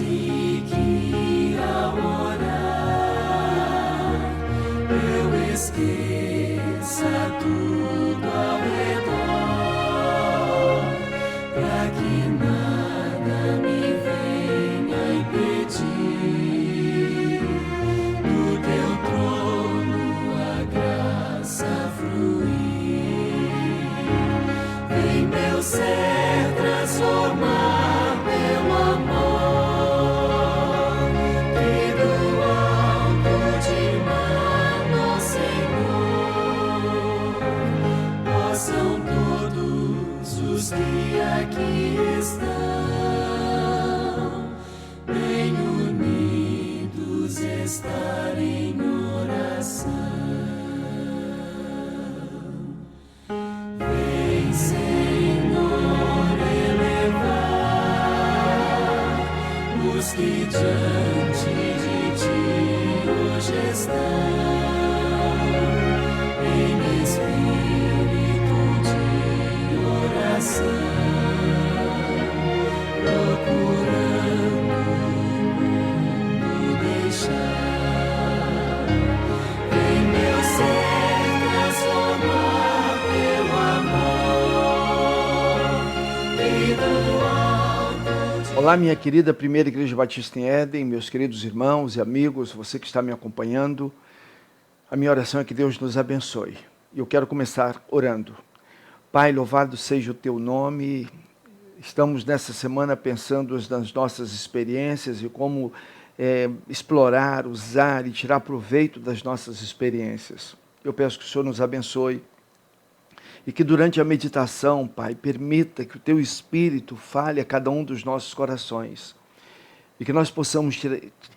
Quase que ao orar eu esqueça tudo ao redor, pra que nada me venha impedir do teu trono a graça fluir. Vem, meu ser, transformar meu amor, que do alto te mano, Senhor, possam todos os que aqui estão, bem unidos, estar em oração. Vem, Senhor, elevar os que diante de ti hoje estão, em espírito de oração, procurando o mundo deixar. Vem, meu ser, transformar teu amor, e do alto te... Olá, minha querida Primeira Igreja Batista em Éden, meus queridos irmãos e amigos, você que está me acompanhando, a minha oração é que Deus nos abençoe. E eu quero começar orando. Pai, louvado seja o teu nome. Estamos nessa semana pensando nas nossas experiências e como explorar, usar e tirar proveito das nossas experiências. Eu peço que o Senhor nos abençoe e que durante a meditação, Pai, permita que o teu Espírito fale a cada um dos nossos corações e que nós possamos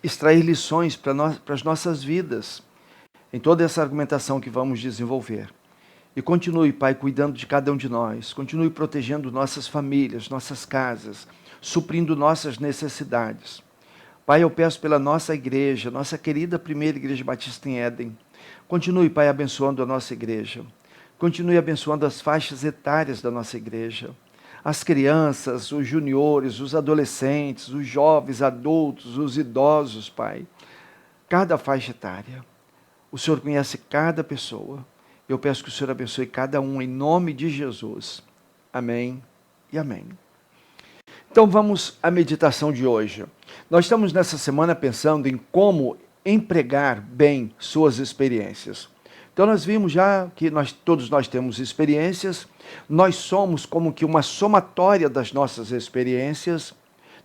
extrair lições para as nossas vidas em toda essa argumentação que vamos desenvolver. E continue, Pai, cuidando de cada um de nós, continue protegendo nossas famílias, nossas casas, suprindo nossas necessidades. Pai, eu peço pela nossa igreja, nossa querida Primeira Igreja Batista em Éden. Continue, Pai, abençoando a nossa igreja. Continue abençoando as faixas etárias da nossa igreja. As crianças, os juniores, os adolescentes, os jovens, adultos, os idosos, Pai. Cada faixa etária. O Senhor conhece cada pessoa. Eu peço que o Senhor abençoe cada um em nome de Jesus. Amém e amém. Então vamos à meditação de hoje. Nós estamos nessa semana pensando em como empregar bem suas experiências. Então nós vimos já que todos nós temos experiências, nós somos como que uma somatória das nossas experiências.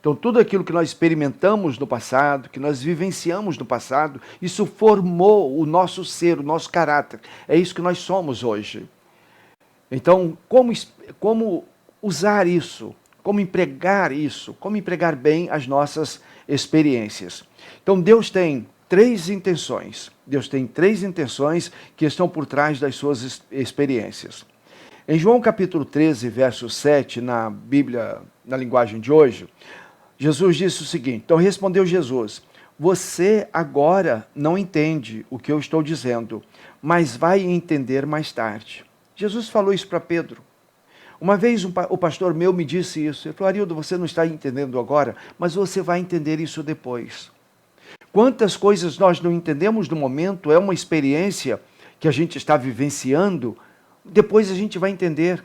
Então tudo aquilo que nós experimentamos no passado, que nós vivenciamos no passado, isso formou o nosso ser, o nosso caráter. É isso que nós somos hoje. Então como usar isso? Como empregar isso? Como empregar bem as nossas experiências? Então Deus tem três intenções. Deus tem três intenções que estão por trás das suas experiências. Em João capítulo 13, verso 7, na Bíblia, na linguagem de hoje, Jesus disse o seguinte, então respondeu Jesus, você agora não entende o que eu estou dizendo, mas vai entender mais tarde. Jesus falou isso para Pedro. Uma vez o pastor meu me disse isso, ele falou, Arildo, você não está entendendo agora, mas você vai entender isso depois. Quantas coisas nós não entendemos no momento, é uma experiência que a gente está vivenciando, depois a gente vai entender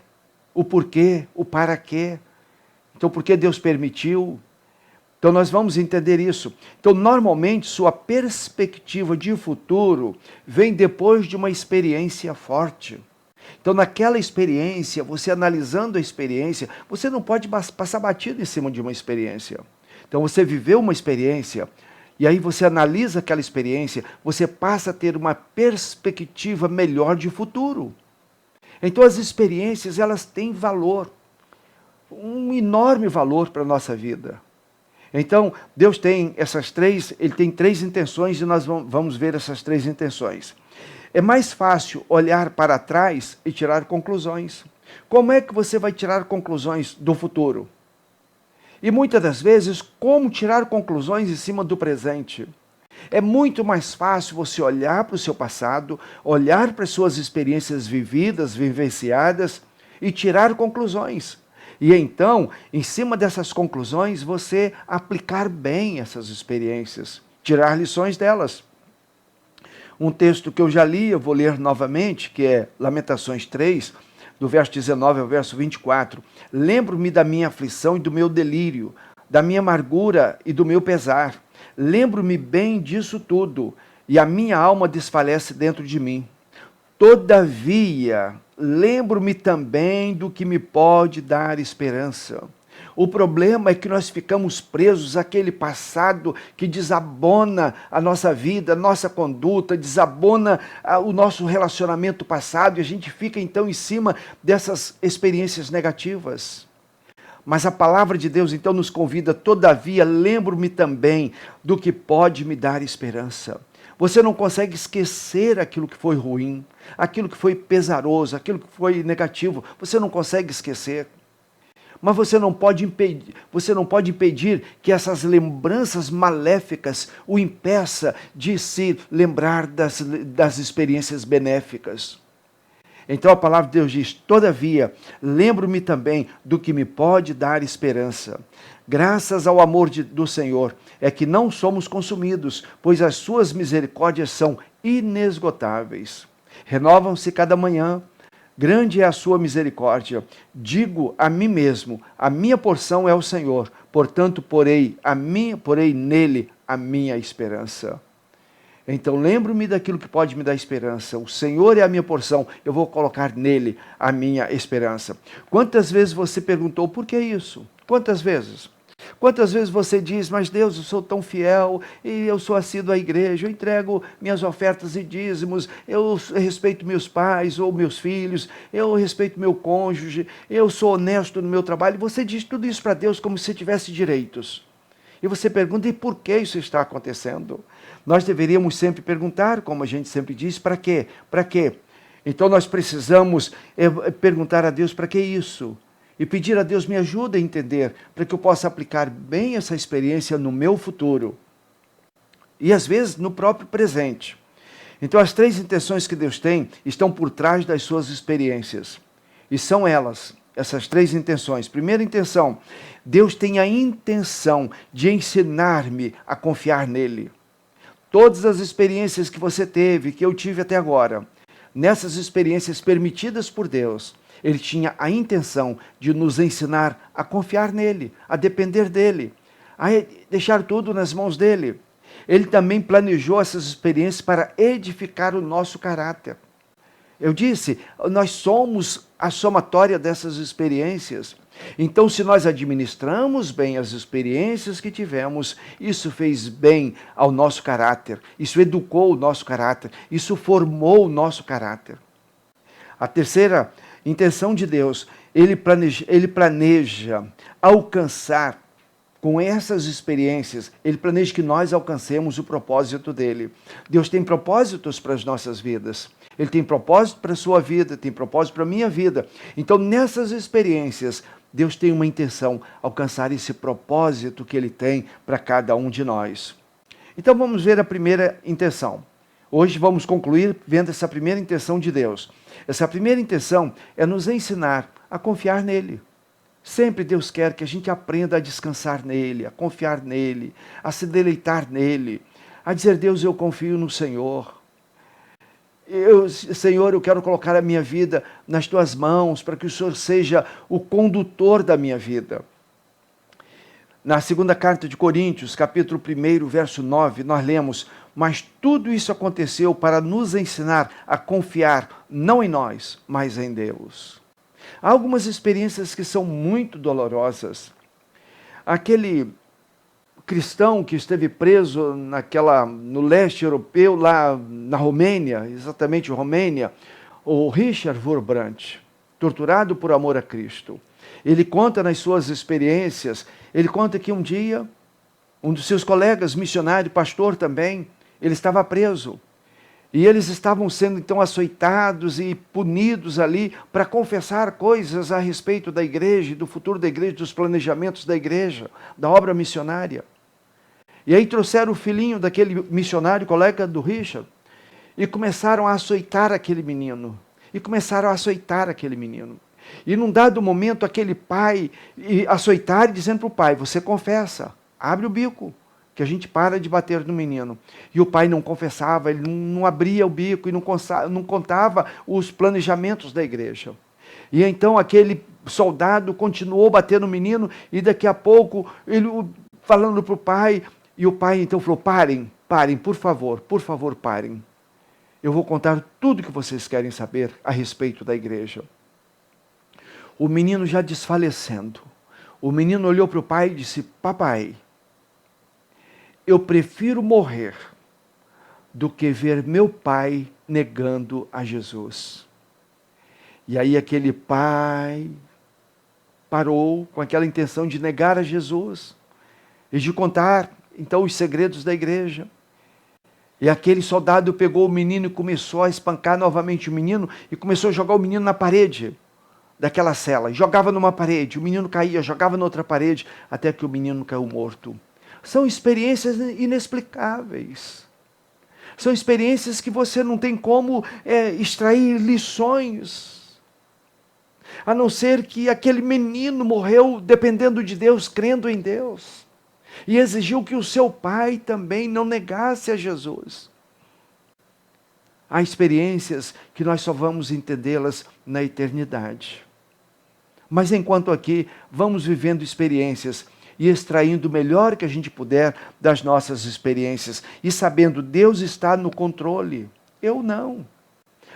o porquê, o para quê. Então, por que Deus permitiu? Então, nós vamos entender isso. Então, normalmente, sua perspectiva de futuro vem depois de uma experiência forte. Então, naquela experiência, você analisando a experiência, você não pode passar batido em cima de uma experiência. Então, você viveu uma experiência, e aí você analisa aquela experiência, você passa a ter uma perspectiva melhor de futuro. Então as experiências, elas têm valor, um enorme valor para a nossa vida. Então Deus tem Ele tem três intenções e nós vamos ver essas três intenções. É mais fácil olhar para trás e tirar conclusões. Como é que você vai tirar conclusões do futuro? E muitas das vezes, como tirar conclusões em cima do presente? É muito mais fácil você olhar para o seu passado, olhar para as suas experiências vividas, vivenciadas e tirar conclusões. E então, em cima dessas conclusões, você aplicar bem essas experiências, tirar lições delas. Um texto que eu já li, eu vou ler novamente, que é Lamentações 3, do verso 19 ao verso 24. Lembro-me da minha aflição e do meu delírio, da minha amargura e do meu pesar. Lembro-me bem disso tudo, e a minha alma desfalece dentro de mim. Todavia, lembro-me também do que me pode dar esperança. O problema é que nós ficamos presos àquele passado que desabona a nossa vida, a nossa conduta, desabona o nosso relacionamento passado, e a gente fica então em cima dessas experiências negativas. Mas a palavra de Deus então nos convida, todavia, lembro-me também do que pode me dar esperança. Você não consegue esquecer aquilo que foi ruim, aquilo que foi pesaroso, aquilo que foi negativo. Você não consegue esquecer. Mas você não pode impedir que essas lembranças maléficas o impeça de se lembrar das experiências benéficas. Então a palavra de Deus diz, todavia, lembro-me também do que me pode dar esperança. Graças ao amor do Senhor é que não somos consumidos, pois as suas misericórdias são inesgotáveis. Renovam-se cada manhã. Grande é a sua misericórdia. Digo a mim mesmo, a minha porção é o Senhor, portanto porei nele a minha esperança. Então lembro-me daquilo que pode me dar esperança. O Senhor é a minha porção, eu vou colocar nele a minha esperança. Quantas vezes você perguntou, por que isso? Quantas vezes? Quantas vezes você diz, mas Deus, eu sou tão fiel, e eu sou assíduo à igreja, eu entrego minhas ofertas e dízimos, eu respeito meus pais ou meus filhos, eu respeito meu cônjuge, eu sou honesto no meu trabalho. Você diz tudo isso para Deus como se tivesse direitos. E você pergunta, e por que isso está acontecendo? Nós deveríamos sempre perguntar, como a gente sempre diz, para quê? Para quê? Então nós precisamos perguntar a Deus, para que isso? E pedir a Deus, me ajuda a entender, para que eu possa aplicar bem essa experiência no meu futuro. E às vezes no próprio presente. Então as 3 intenções que Deus tem estão por trás das suas experiências. E são elas, essas 3 intenções. Primeira intenção, Deus tem a intenção de ensinar-me a confiar nele. Todas as experiências que você teve, que eu tive até agora, nessas experiências permitidas por Deus, Ele tinha a intenção de nos ensinar a confiar nele, a depender dele, a deixar tudo nas mãos dele. Ele também planejou essas experiências para edificar o nosso caráter. Eu disse, nós somos a somatória dessas experiências. Então, se nós administramos bem as experiências que tivemos, isso fez bem ao nosso caráter, isso educou o nosso caráter, isso formou o nosso caráter. A terceira intenção de Deus, ele planeja alcançar, com essas experiências, ele planeja que nós alcancemos o propósito dele. Deus tem propósitos para as nossas vidas. Ele tem propósito para a sua vida, tem propósito para a minha vida. Então, nessas experiências, Deus tem uma intenção, alcançar esse propósito que ele tem para cada um de nós. Então, vamos ver a primeira intenção. Hoje vamos concluir vendo essa primeira intenção de Deus. Essa primeira intenção é nos ensinar a confiar nele. Sempre Deus quer que a gente aprenda a descansar nele, a confiar nele, a se deleitar nele, a dizer, Deus, eu confio no Senhor. Senhor, eu quero colocar a minha vida nas tuas mãos, para que o Senhor seja o condutor da minha vida. Na segunda carta de Coríntios, capítulo 1, verso 9, nós lemos, mas tudo isso aconteceu para nos ensinar a confiar, não em nós, mas em Deus. Há algumas experiências que são muito dolorosas. Aquele cristão que esteve preso no leste europeu, lá na Romênia, exatamente Romênia, o Richard Wurmbrand, torturado por amor a Cristo. Ele conta nas suas experiências, ele conta que um dia, um dos seus colegas, missionário, pastor também, ele estava preso. E eles estavam sendo então açoitados e punidos ali para confessar coisas a respeito da igreja, do futuro da igreja, dos planejamentos da igreja, da obra missionária. E aí trouxeram o filhinho daquele missionário, colega do Richard, e começaram a açoitar aquele menino. E num dado momento, aquele pai açoitar e dizendo para o pai, você confessa, abre o bico, que a gente para de bater no menino. E o pai não confessava, ele não abria o bico e não contava os planejamentos da igreja. E então aquele soldado continuou batendo no menino e daqui a pouco ele falando para o pai, e o pai então falou, parem, por favor, parem. Eu vou contar tudo que vocês querem saber a respeito da igreja. O menino já desfalecendo. O menino olhou para o pai e disse, papai, eu prefiro morrer do que ver meu pai negando a Jesus. E aí aquele pai parou com aquela intenção de negar a Jesus e de contar então os segredos da igreja. E aquele soldado pegou o menino e começou a espancar novamente o menino e começou a jogar o menino na parede daquela cela. Jogava numa parede, o menino caía, jogava na outra parede, até que o menino caiu morto. São experiências inexplicáveis. São experiências que você não tem como extrair lições. A não ser que aquele menino morreu dependendo de Deus, crendo em Deus. E exigiu que o seu pai também não negasse a Jesus. Há experiências que nós só vamos entendê-las na eternidade. Mas enquanto aqui, vamos vivendo experiências e extraindo o melhor que a gente puder das nossas experiências. E sabendo, Deus está no controle. Eu não.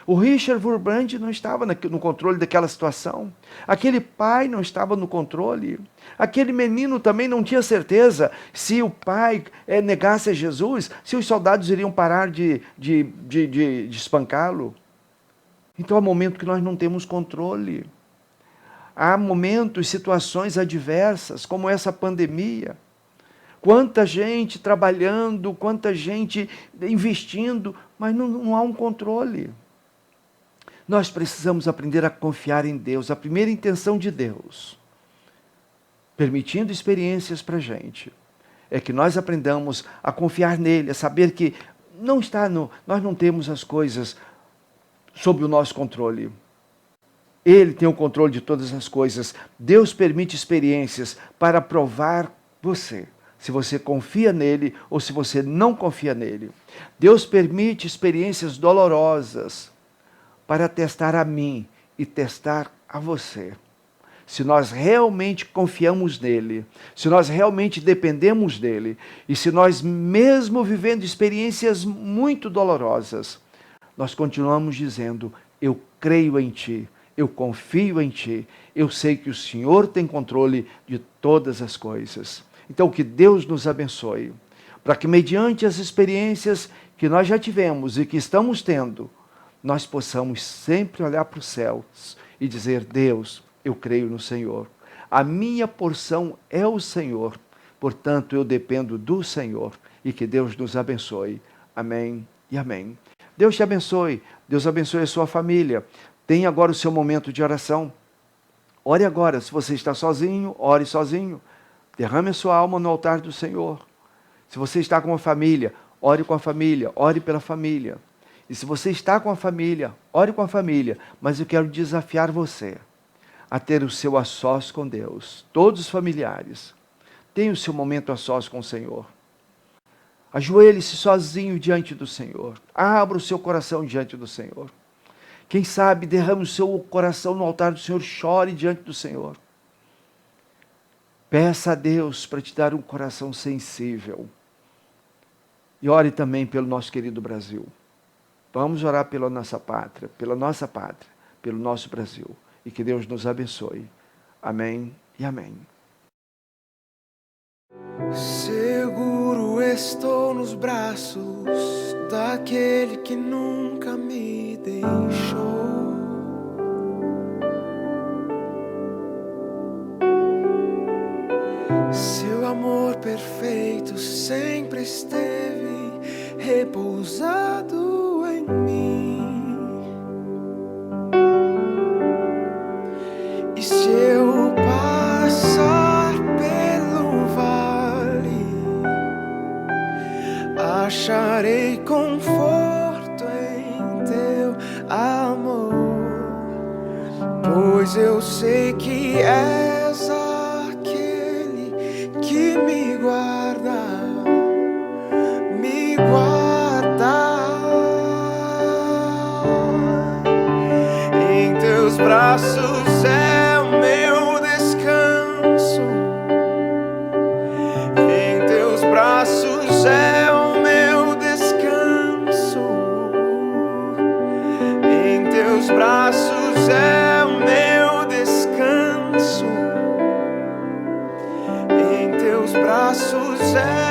O Richard Wurbrand não estava no controle daquela situação. Aquele pai não estava no controle. Aquele menino também não tinha certeza se o pai negasse a Jesus, se os soldados iriam parar de espancá-lo. Então há momentos que nós não temos controle. Há momentos, situações adversas, como essa pandemia. Quanta gente trabalhando, quanta gente investindo, mas não há um controle. Nós precisamos aprender a confiar em Deus, a primeira intenção de Deus, permitindo experiências para a gente, é que nós aprendamos a confiar nele, a saber que nós não temos as coisas sob o nosso controle. Ele tem o controle de todas as coisas. Deus permite experiências para provar você, se você confia nele ou se você não confia nele. Deus permite experiências dolorosas para testar a mim e testar a você. Se nós realmente confiamos nele, se nós realmente dependemos dele, e se nós, mesmo vivendo experiências muito dolorosas, nós continuamos dizendo, eu creio em ti, eu confio em ti, eu sei que o Senhor tem controle de todas as coisas. Então que Deus nos abençoe, para que mediante as experiências que nós já tivemos e que estamos tendo, nós possamos sempre olhar para os céus e dizer, Deus, eu creio no Senhor. A minha porção é o Senhor, portanto eu dependo do Senhor e que Deus nos abençoe. Amém e amém. Deus te abençoe, Deus abençoe a sua família. Tenha agora o seu momento de oração. Ore agora, se você está sozinho, ore sozinho. Derrame a sua alma no altar do Senhor. Se você está com a família, ore com a família, ore pela família. E se você está com a família, ore com a família, mas eu quero desafiar você a ter o seu a sós com Deus. Todos os familiares, tenham o seu momento a sós com o Senhor. Ajoelhe-se sozinho diante do Senhor. Abra o seu coração diante do Senhor. Quem sabe derrame o seu coração no altar do Senhor, chore diante do Senhor. Peça a Deus para te dar um coração sensível. E ore também pelo nosso querido Brasil. Vamos orar pela nossa pátria, pelo nosso Brasil. E que Deus nos abençoe. Amém e amém. Seguro estou nos braços daquele que nunca me deixou. Seu amor perfeito sempre esteve repousado em mim. E se eu passar pelo vale, acharei conforto em teu amor. pois eu sei que és aquele que me guarda, me guarda. Em teus braços é o meu descanso, em teus braços é o meu descanso, em teus braços é o meu descanso, em teus braços é